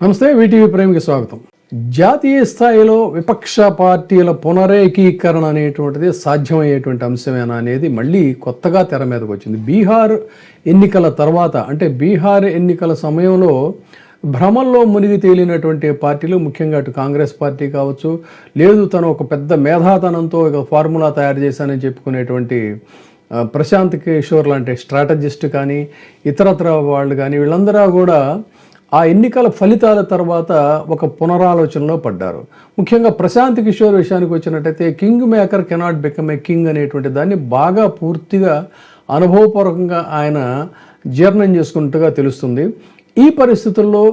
నమస్తే, వీటీవీ ప్రేమికి స్వాగతం. జాతీయ స్థాయిలో విపక్ష పార్టీల పునరేకీకరణ అనేటువంటిది సాధ్యమయ్యేటువంటి అంశమేనా అనేది మళ్ళీ కొత్తగా తెర మీదకి వచ్చింది. బీహార్ ఎన్నికల తర్వాత, అంటే బీహార్ ఎన్నికల సమయంలో భ్రమల్లో మునిగి తేలినటువంటి పార్టీలు, ముఖ్యంగా అటు కాంగ్రెస్ పార్టీ కావచ్చు, లేదు తను ఒక పెద్ద మేధాతనంతో ఒక ఫార్ములా తయారు చేశానని చెప్పుకునేటువంటి ప్రశాంత్ కిషోర్ లాంటి స్ట్రాటజిస్ట్ కానీ, ఇతరత్ర వాళ్ళు కానీ, వీళ్ళందరూ కూడా ఆ ఎన్నికల ఫలితాల తర్వాత ఒక పునరాలోచనలో పడ్డారు. ముఖ్యంగా ప్రశాంత్ కిషోర్ విషయానికి వచ్చినట్టయితే king maker cannot become a king అనేటువంటి దాన్ని బాగా పూర్తిగా అనుభవపూర్వకంగా ఆయన జీర్ణం చేసుకున్నట్టుగా తెలుస్తుంది. ఈ పరిస్థితుల్లో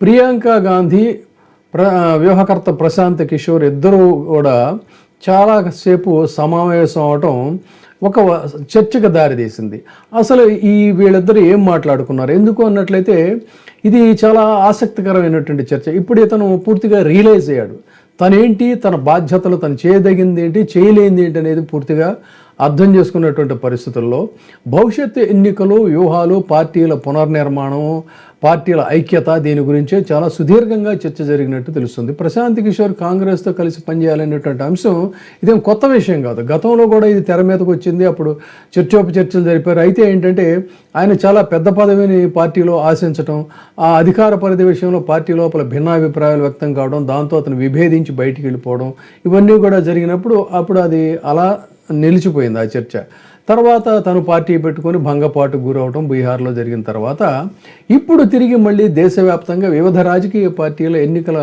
ప్రియాంక గాంధీ, వ్యూహకర్త ప్రశాంత్ కిషోర్ ఇద్దరూ కూడా చాలాసేపు సమావేశం అవటం ఒక చర్చకు దారితీసింది. అసలు వీళ్ళిద్దరు ఏం మాట్లాడుకున్నారు, ఎందుకు అన్నట్లయితే ఇది చాలా ఆసక్తికరమైనటువంటి చర్చ. ఇప్పుడు ఇతను పూర్తిగా రియలైజ్ అయ్యాడు. తనేంటి, తన బాధ్యతలు, తను చేయదగింది ఏంటి, చేయలేనిది ఏంటి అనేది పూర్తిగా అర్థం చేసుకున్నటువంటి పరిస్థితుల్లో భవిష్యత్తు ఎన్నికలు, వ్యూహాలు, పార్టీల పునర్నిర్మాణం, పార్టీల ఐక్యత, దీని గురించే చాలా సుదీర్ఘంగా చర్చ జరిగినట్టు తెలుస్తుంది. ప్రశాంత్ కిషోర్ కాంగ్రెస్తో కలిసి పనిచేయాలనేటువంటి అంశం ఇదేం కొత్త విషయం కాదు. గతంలో కూడా ఇది తెర మీదకు వచ్చింది, అప్పుడు చర్చోపచర్చలు జరిపారు. అయితే ఏంటంటే ఆయన చాలా పెద్ద పదవిని పార్టీలో ఆశించడం, ఆ అధికార పరిధి విషయంలో పార్టీ లోపల భిన్నాభిప్రాయాలు వ్యక్తం కావడం, దాంతో అతను విభేదించి బయటికి వెళ్ళిపోవడం, ఇవన్నీ కూడా జరిగినప్పుడు అప్పుడు అది అలా నిలిచిపోయింది ఆ చర్చ. తర్వాత తను పార్టీ పెట్టుకొని భంగపాటుకు గురవటం బీహార్లో జరిగిన తర్వాత ఇప్పుడు తిరిగి మళ్ళీ దేశవ్యాప్తంగా వివిధ రాజకీయ పార్టీల ఎన్నికల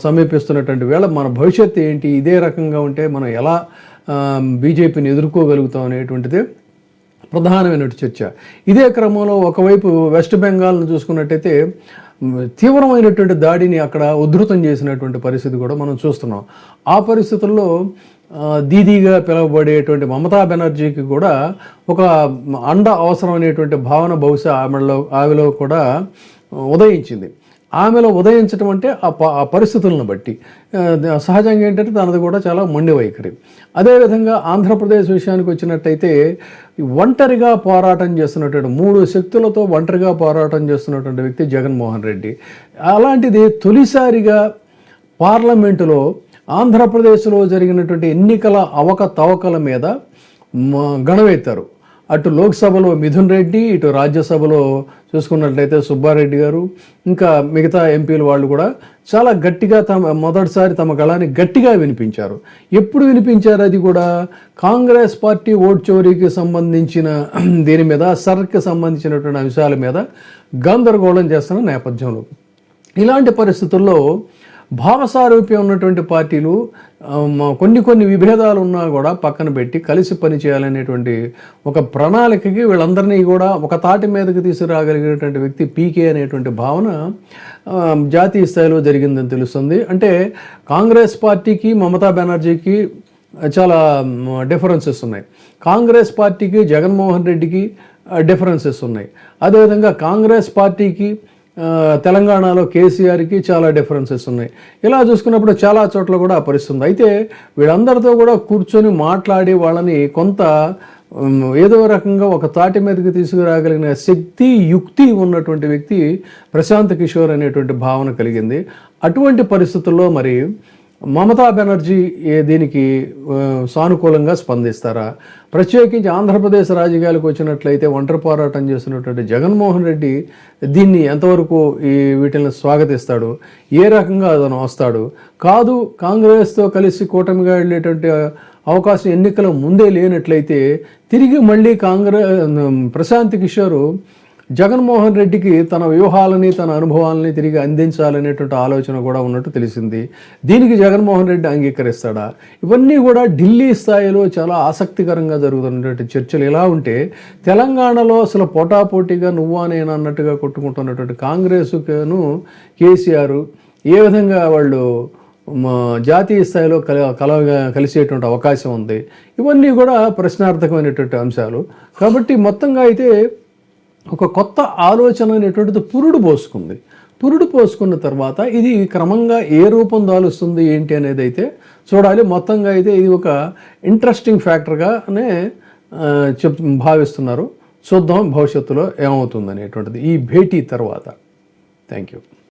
సమీపిస్తున్నటువంటి వేళ మన భవిష్యత్తు ఏంటి, ఇదే రకంగా ఉంటే మనం ఎలా బీజేపీని ఎదుర్కోగలుగుతాం అనేటువంటిదే ప్రధానమైన చర్చ. ఇదే క్రమంలో ఒకవైపు వెస్ట్ బెంగాల్ను చూసుకున్నట్టయితే తీవ్రమైనటువంటి దాడిని అక్కడ ఉధృతం చేసినటువంటి పరిస్థితి కూడా మనం చూస్తున్నాం. ఆ పరిస్థితుల్లో దీదీగా పిలువబడేటువంటి మమతా బెనర్జీకి కూడా ఒక అండ అవసరం అనేటువంటి భావన బహుశా ఆమెలో కూడా ఉదయించింది. ఆమెలో ఉదయించడం అంటే ఆ పరిస్థితులను బట్టి సహజంగా ఏంటంటే తనది కూడా చాలా మొండి వైఖరి. అదేవిధంగా ఆంధ్రప్రదేశ్ విషయానికి వచ్చినట్టయితే ఒంటరిగా పోరాటం చేస్తున్నటువంటి, 3 శక్తులతో ఒంటరిగా పోరాటం చేస్తున్నటువంటి వ్యక్తి జగన్మోహన్ రెడ్డి. అలాంటిది తొలిసారిగా పార్లమెంటులో ఆంధ్రప్రదేశ్లో జరిగినటువంటి ఎన్నికల అవకతవకల మీద గణవెత్తారు. అటు లోక్సభలో మిథున్ రెడ్డి, ఇటు రాజ్యసభలో చూసుకున్నట్లయితే సుబ్బారెడ్డి గారు, ఇంకా మిగతా ఎంపీలు వాళ్ళు కూడా చాలా గట్టిగా మొదటిసారి తమ గళాన్ని గట్టిగా వినిపించారు. ఎప్పుడు వినిపించారు? అది కూడా కాంగ్రెస్ పార్టీ ఓట్ చోరీకి సంబంధించిన దీని మీద, సర్కి సంబంధించినటువంటి అంశాల మీద గందరగోళం చేస్తున్న నేపథ్యంలో. ఇలాంటి పరిస్థితుల్లో భావసారూప్యం ఉన్నటువంటి పార్టీలు కొన్ని విభేదాలు ఉన్నా కూడా పక్కన పెట్టి కలిసి పనిచేయాలనేటువంటి ఒక ప్రణాళికకి వీళ్ళందరినీ కూడా ఒక తాటి మీదకి తీసుకురాగలిగినటువంటి వ్యక్తి పీకే అనేటువంటి భావన జాతీయ స్థాయిలో జరిగిందని తెలుస్తుంది. అంటే కాంగ్రెస్ పార్టీకి, మమతా బెనర్జీకి చాలా డిఫరెన్సెస్ ఉన్నాయి. కాంగ్రెస్ పార్టీకి, జగన్మోహన్ రెడ్డికి డిఫరెన్సెస్ ఉన్నాయి. అదేవిధంగా కాంగ్రెస్ పార్టీకి, తెలంగాణలో కేసీఆర్కి చాలా డిఫరెన్సెస్ ఉన్నాయి. ఇలా చూసుకున్నప్పుడు చాలా చోట్ల కూడా పరిస్థితుంది. అయితే వీళ్ళందరితో కూడా కూర్చొని మాట్లాడి వాళ్ళని కొంత ఏదో రకంగా ఒక తాటి మీదకి తీసుకురాగలిగిన శక్తి, యుక్తి ఉన్నటువంటి వ్యక్తి ప్రశాంత్ కిషోర్ అనేటువంటి భావన కలిగింది. అటువంటి పరిస్థితుల్లో మరి మమతా బెనర్జీ దీనికి సానుకూలంగా స్పందిస్తారా? ప్రత్యేకించి ఆంధ్రప్రదేశ్ రాజకీయాలకు వచ్చినట్లయితే ఒంటరి పోరాటం చేసినటువంటి జగన్మోహన్ రెడ్డి దీన్ని ఎంతవరకు వీటిని స్వాగతిస్తాడు? ఏ రకంగా అతను వస్తాడు? కాదు, కాంగ్రెస్తో కలిసి కూటమిగా వెళ్ళేటువంటి అవకాశం ఎన్నికల ముందే లేనట్లయితే తిరిగి మళ్ళీ ప్రశాంత్ కిషోర్ జగన్మోహన్ రెడ్డికి తన వ్యూహాలని, తన అనుభవాలని తిరిగి అందించాలనేటువంటి ఆలోచన కూడా ఉన్నట్టు తెలిసింది. దీనికి జగన్మోహన్ రెడ్డి అంగీకరిస్తాడా? ఇవన్నీ కూడా ఢిల్లీ స్థాయిలో చాలా ఆసక్తికరంగా జరుగుతున్నటువంటి చర్చలు. ఎలా ఉంటే తెలంగాణలో అసలు పోటాపోటీగా నువ్వా నేను అన్నట్టుగా కొట్టుకుంటున్నటువంటి కాంగ్రెస్ను కేసీఆర్ ఏ విధంగా వాళ్ళు జాతీయ స్థాయిలో కలిసేటువంటి అవకాశం ఉంది. ఇవన్నీ కూడా ప్రశ్నార్థకమైనటువంటి అంశాలు. కాబట్టి మొత్తంగా అయితే ఒక కొత్త ఆలోచన అనేటువంటిది పురుడు పోసుకున్న తర్వాత ఇది క్రమంగా ఏ రూపం దాలుస్తుంది ఏంటి అనేది అయితే చూడాలి. మొత్తంగా అయితే ఇది ఒక ఇంట్రెస్టింగ్ ఫ్యాక్టర్గానే భావిస్తున్నారు. చూద్దాం భవిష్యత్తులో ఏమవుతుంది అనేటువంటిది ఈ భేటీ తర్వాత. Thank you.